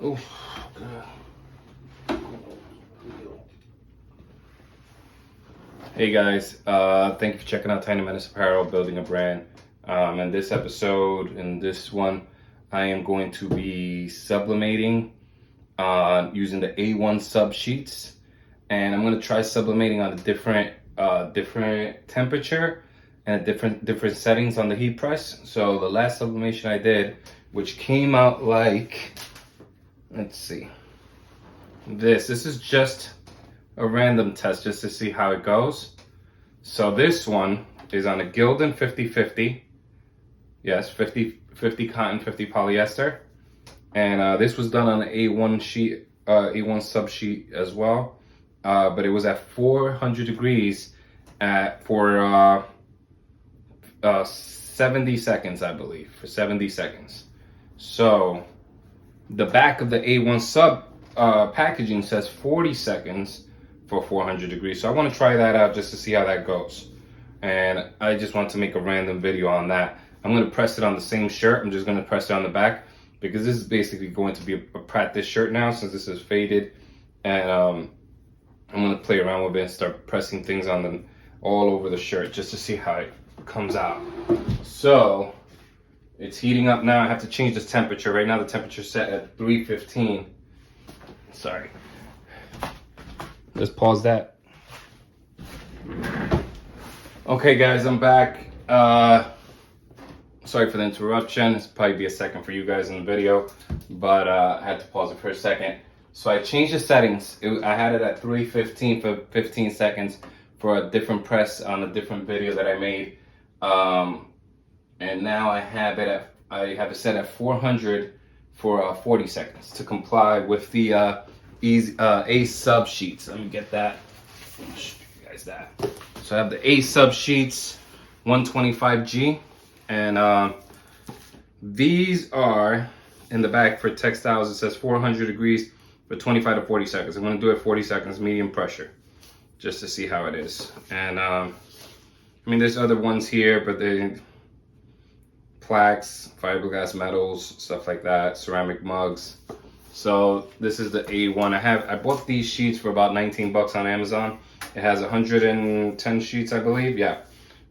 Oh, God. Hey guys, thank you for checking out Tinymenaceapparel, building a brand. In this episode, in this one, I am going to be sublimating using the A1 sub sheets, and I'm going to try sublimating on a different temperature and different settings on the heat press. So the last sublimation I did, which came out like, let's see, this is just a random test just to see how it goes. So this one is on a Gildan 50/50. Yes, 50 cotton, 50 polyester. And this was done on an A1 sheet, A1 sub sheet as well. But it was at 400 degrees for 70 seconds, I believe, for 70 seconds. So the back of the A1 sub packaging says 40 seconds for 400 degrees. So I want to try that out just to see how that goes. And I just want to make a random video on that. I'm going to press it on the same shirt. I'm just going to press it on the back because this is basically going to be a practice shirt now since this is faded. And I'm going to play around with it and start pressing things on them all over the shirt just to see how it comes out. So it's heating up now. I have to change the temperature. Right now the temperature is set at 315. Sorry. Let's pause that. Okay guys, I'm back. Sorry for the interruption. It's probably be a second for you guys in the video, but I had to pause it for a second. So I changed the settings. I had it at 315 for 15 seconds for a different press on a different video that I made. And now I have it set at 400 for 40 seconds to comply with the A sub sheets. Let me get that. I'll show you guys that. So I have the A sub sheets 125G, and these are in the back for textiles. It says 400 degrees for 25 to 40 seconds. I'm going to do it 40 seconds, medium pressure, just to see how it is. And I mean, there's other ones here, but they plaques, fiberglass metals, stuff like that, ceramic mugs. So this is the A1. I bought these sheets for about 19 bucks on Amazon. It has 110 sheets, I believe. Yeah,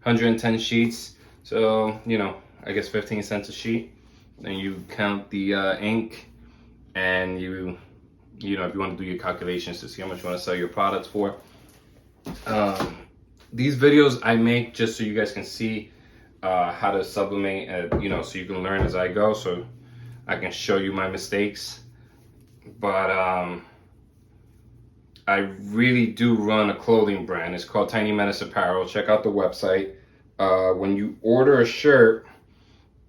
110 sheets. So, you know, I guess 15 cents a sheet. And you count the ink, and you know, if you want to do your calculations to see how much you want to sell your products for. These videos I make just so you guys can see how to sublimate, you know, so you can learn as I go, so I can show you my mistakes. But I really do run a clothing brand. It's called Tinymenaceapparel. Check out the website. When you order a shirt,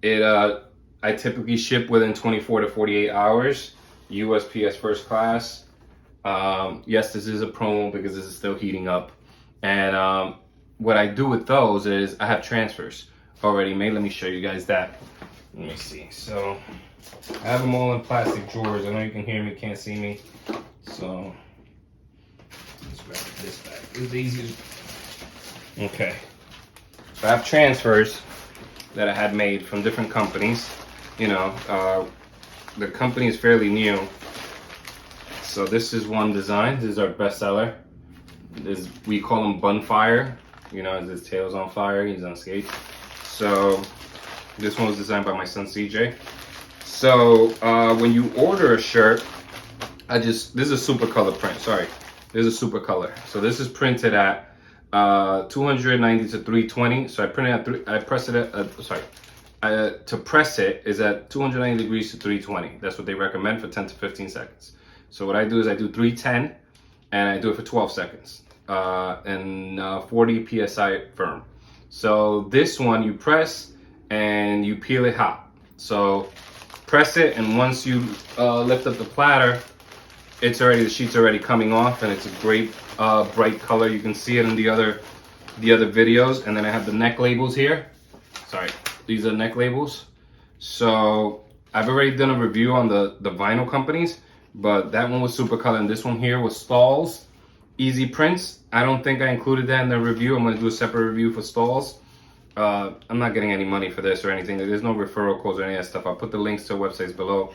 I typically ship within 24 to 48 hours, USPS first class. Yes, this is a promo because this is still heating up. And what I do with those is I have transfers already made. Let me show you guys that. Let me see. So I have them all in plastic drawers. I know you can hear me, can't see me. So let's grab this back. It's easy. Okay. So I have transfers that I had made from different companies. You know, the company is fairly new. So this is one design. This is our bestseller. We call him Bunfire. You know, his tail's on fire. He's on skates. So this one was designed by my son CJ. So when you order a shirt, this is a super color print. Sorry, this is a super color. So this is printed at 290 to 320. So I press it at to press it is at 290 degrees to 320. That's what they recommend for 10 to 15 seconds. So what I do is I do 310, and I do it for 12 seconds, and 40 psi firm. So this one you press and you peel it hot. So press it, and once you lift up the platter, the sheet's already coming off, and it's a great bright color. You can see it in the other videos. And then I have the neck labels here. Sorry, these are neck labels. So I've already done a review on the vinyl companies, but that one was super color, and this one here was Stahl's Easy Prints. I don't think I included that in the review. I'm going to do a separate review for Stahl's. I'm not getting any money for this or anything. There's no referral codes or any of that stuff. I'll put the links to websites below.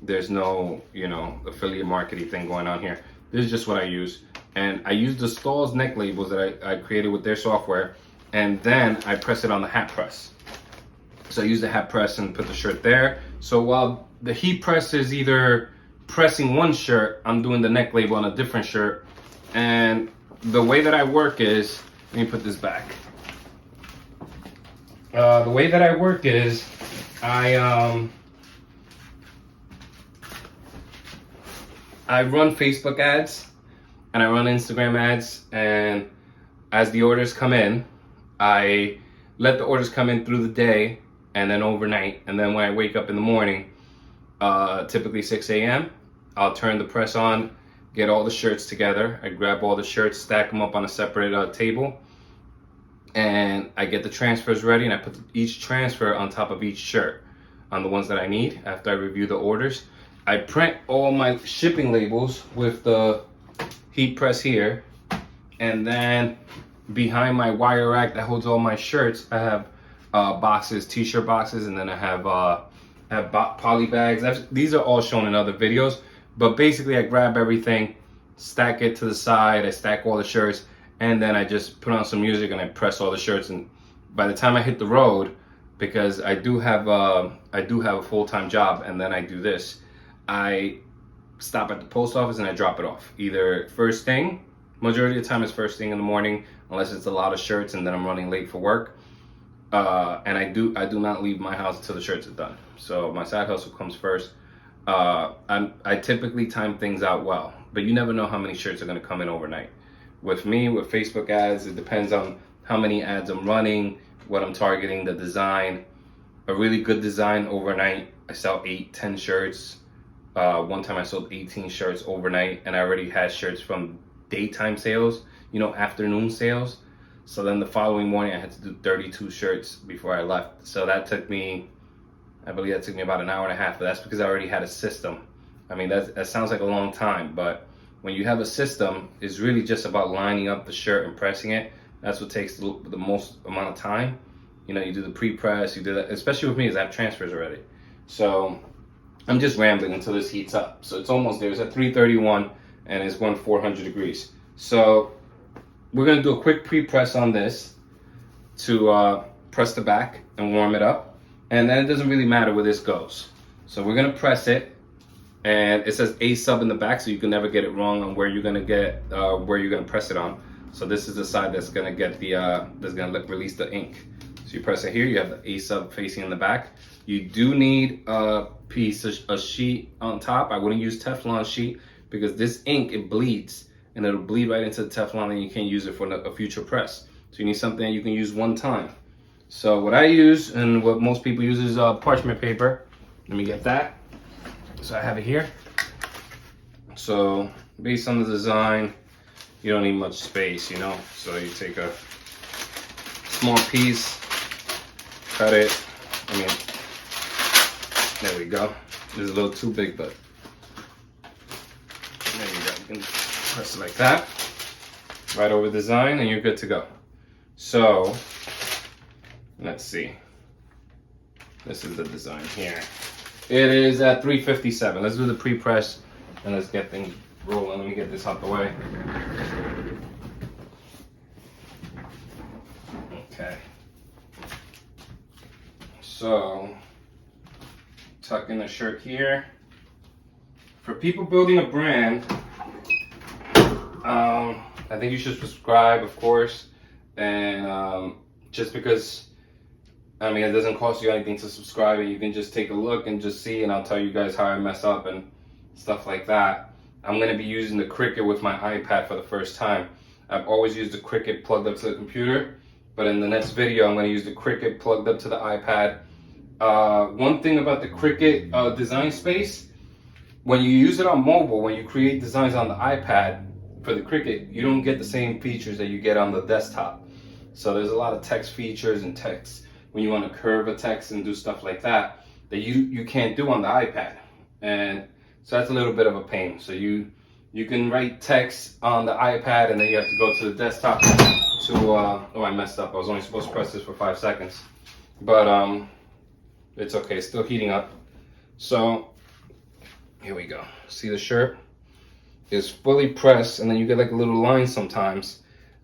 There's no, you know, affiliate marketing thing going on here. This is just what I use. And I use the Stall's neck labels that I created with their software, and then I press it on the hat press. So I use the hat press and put the shirt there. So while the heat press is either pressing one shirt, I'm doing the neck label on a different shirt. And the way that I work is, let me put this back. The way that I work is, I run Facebook ads and I run Instagram ads, and as the orders come in, I let the orders come in through the day and then overnight, and then when I wake up in the morning, typically 6 a.m., I'll turn the press on, get all the shirts together. I grab all the shirts, stack them up on a separate table, and I get the transfers ready, and I put each transfer on top of each shirt on the ones that I need after I review the orders. I print all my shipping labels with the heat press here, and then behind my wire rack that holds all my shirts, I have boxes, t-shirt boxes, and then I have poly bags. These are all shown in other videos, but basically I grab everything, stack it to the side, I stack all the shirts, and then I just put on some music and I press all the shirts. And by the time I hit the road, because I do have a full-time job, and then I do this, I stop at the post office and I drop it off. Either first thing, majority of the time it's first thing in the morning, unless it's a lot of shirts and then I'm running late for work. And I do not leave my house until the shirts are done. So my side hustle comes first. I typically time things out well, but you never know how many shirts are going to come in overnight. With me, with Facebook ads, it depends on how many ads I'm running, what I'm targeting, the design. A really good design overnight, I sell 8-10 shirts. One time I sold 18 shirts overnight, and I already had shirts from daytime sales, you know, afternoon sales. So then the following morning I had to do 32 shirts before I left. So that took me, I believe that took me about an hour and a half, but that's because I already had a system. I mean, that sounds like a long time, but when you have a system, it's really just about lining up the shirt and pressing it. That's what takes the most amount of time. You know, you do the pre-press, you do that, especially with me, is I have transfers already. So I'm just rambling until this heats up. So it's almost there. It's at 331 and it's 400 degrees. So we're gonna do a quick pre-press on this to press the back and warm it up. And then it doesn't really matter where this goes. So we're gonna press it, and it says A sub in the back, so you can never get it wrong on where you're gonna press it on. So this is the side that's gonna get the release the ink. So you press it here, you have the A sub facing in the back. You do need a sheet on top. I wouldn't use Teflon sheet because this ink, it bleeds, and it'll bleed right into the Teflon, and you can't use it for a future press. So you need something that you can use one time. So what I use, and what most people use, is parchment paper. Let me get that. So I have it here. So based on the design, you don't need much space, you know. So you take a small piece, cut it. I mean, there we go. It's a little too big, but there you go. You can press it like that, right over the design, and you're good to go. So let's see. This is the design here. It is at 357. Let's do the pre-press and let's get things rolling. Let me get this out the way. Okay. So tuck in the shirt here. For people building a brand, I think you should subscribe, of course, and just because, I mean, it doesn't cost you anything to subscribe, and you can just take a look and just see, and I'll tell you guys how I mess up and stuff like that. I'm going to be using the Cricut with my iPad for the first time. I've always used the Cricut plugged up to the computer, but in the next video I'm going to use the Cricut plugged up to the iPad. One thing about the Cricut design space, when you use it on mobile, when you create designs on the iPad for the Cricut, you don't get the same features that you get on the desktop. So there's a lot of text features and text when you want to curve a text and do stuff like that you can't do on the iPad, and so that's a little bit of a pain. So you can write text on the iPad, and then you have to go to the desktop to oh, I messed up. I was only supposed to press this for 5 seconds, but it's okay. It's still heating up. So Here we go. See the shirt is fully pressed, and then you get like a little line sometimes.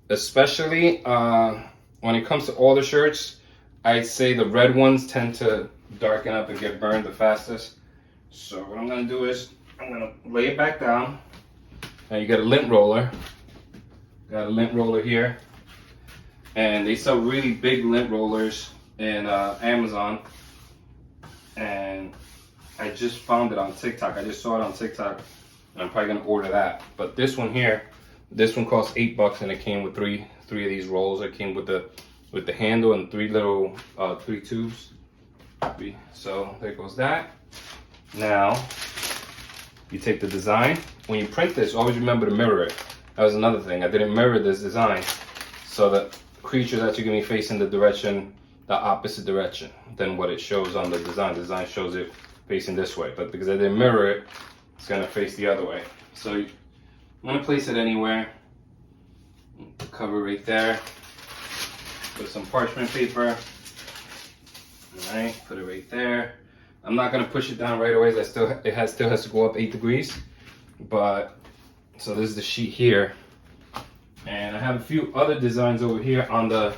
Especially when it comes to all the shirts, I'd say the red ones tend to darken up and get burned the fastest. So what I'm gonna do is I'm gonna lay it back down. Now you got a lint roller. Got a lint roller here, and they sell really big lint rollers in Amazon, and I just found it on TikTok. I just saw it on TikTok, and I'm probably gonna order that. But this one here, this one costs $8, and it came with three of these rolls. It came with the handle and three little three tubes. So there goes that. Now you take the design. When you print this, always remember to mirror it. That was another thing. I didn't mirror this design, so that creature's actually gonna be facing the opposite direction than what it shows on the design. The design shows it facing this way, but because I didn't mirror it, it's gonna face the other way. So I'm gonna place it anywhere. Cover right there. Put some parchment paper. All right, put it right there. I'm not gonna push it down right away. It still has to go up 8 degrees. But so this is the sheet here, and I have a few other designs over here on the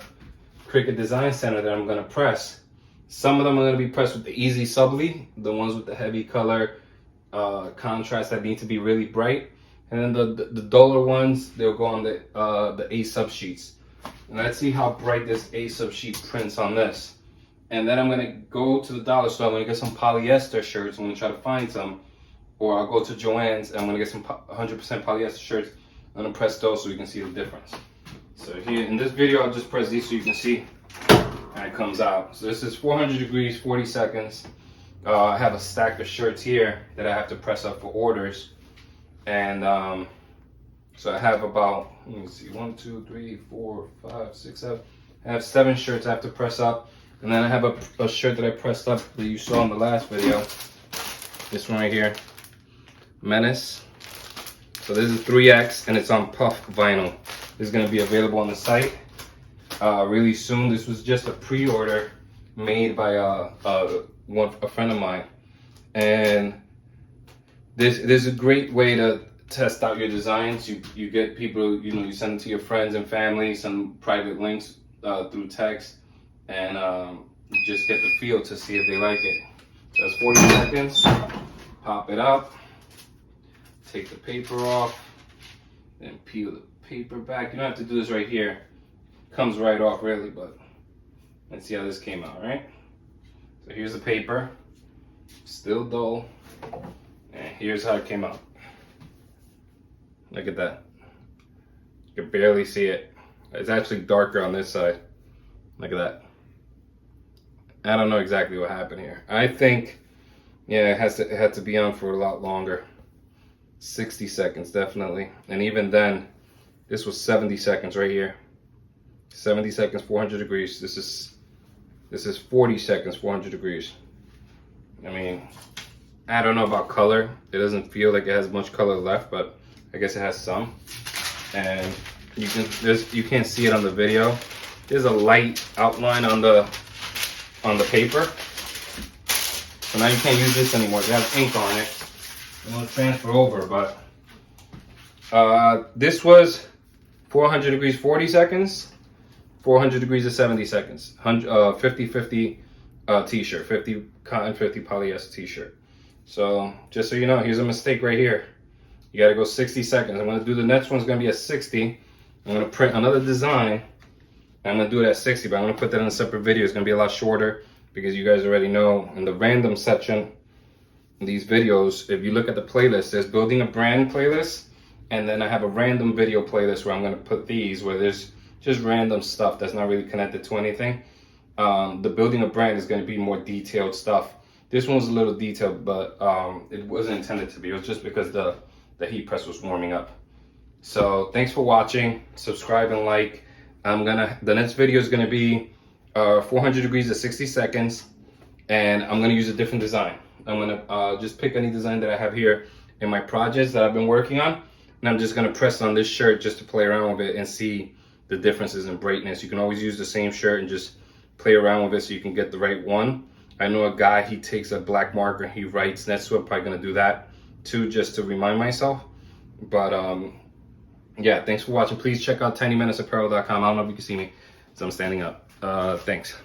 Cricut Design Center that I'm gonna press. Some of them are gonna be pressed with the Easy Subli, the ones with the heavy color contrast that need to be really bright, and then the duller ones, they'll go on the A sub sheets. And let's see how bright this A sub sheet prints on this. And then I'm gonna go to the dollar store. I'm gonna get some polyester shirts. I'm gonna try to find some. Or I'll go to Joann's and I'm gonna get some 100% polyester shirts. I'm gonna press those so you can see the difference. So here in this video, I'll just press these so you can see how it comes out. So this is 400 degrees, 40 seconds. I have a stack of shirts here that I have to press up for orders. And so I have about, let me see, 1, 2, 3, 4, 5, 6, 7. I have 7 shirts I have to press up. And then I have a shirt that I pressed up that you saw in the last video. This one right here. Menace. So this is 3X and it's on puff vinyl. This is going to be available on the site really soon. This was just a pre-order made by a friend of mine, and this is a great way to test out your designs. You get people, you send them to your friends and family, some private links through text, and just get the feel to see if they like it. So that's 40 seconds. Pop it up. Take the paper off, then peel the paper back. You don't have to do this right here. Comes right off really, but let's see how this came out, right? So here's the paper, still dull, and here's how it came out. Look at that. You can barely see it. It's actually darker on this side. Look at that. I don't know exactly what happened here. I think, yeah, it had to be on for a lot longer. 60 seconds definitely, and even then this was 70 seconds right here. 70 seconds, 400 degrees. This is 40 seconds, 400 degrees. I mean, I don't know about color. It doesn't feel like it has much color left, but I guess it has some. And you can't see it on the video. There's a light outline on the paper. So now you can't use this anymore. It has ink on it. I'm gonna transfer over, but this was 400 degrees 40 seconds, 400 degrees is 70 seconds, 50-50 t-shirt, 50 cotton, 50 polyester t-shirt. So just so you know, here's a mistake right here. You gotta go 60 seconds. I'm gonna do the next one's gonna be at 60. I'm gonna print another design. I'm gonna do it at 60, but I'm gonna put that in a separate video. It's gonna be a lot shorter because you guys already know in the random section these videos, if you look at the playlist, there's building a brand playlist, and then I have a random video playlist where I'm going to put these where there's just random stuff that's not really connected to anything. The building a brand is going to be more detailed stuff. This one was a little detailed, but it wasn't intended to be. It was just because the heat press was warming up. So thanks for watching. Subscribe and like. The next video is going to be 400 degrees at 60 seconds, and I'm going to use a different design. I'm gonna just pick any design that I have here in my projects that I've been working on, and I'm just gonna press on this shirt just to play around with it and see the differences in brightness. You can always use the same shirt and just play around with it so you can get the right one. I know a guy, he takes a black marker and he writes next to it. I'm probably gonna do that too, just to remind myself. But yeah, thanks for watching. Please check out tinymenaceapparel.com. I don't know if you can see me, so I'm standing up. Thanks.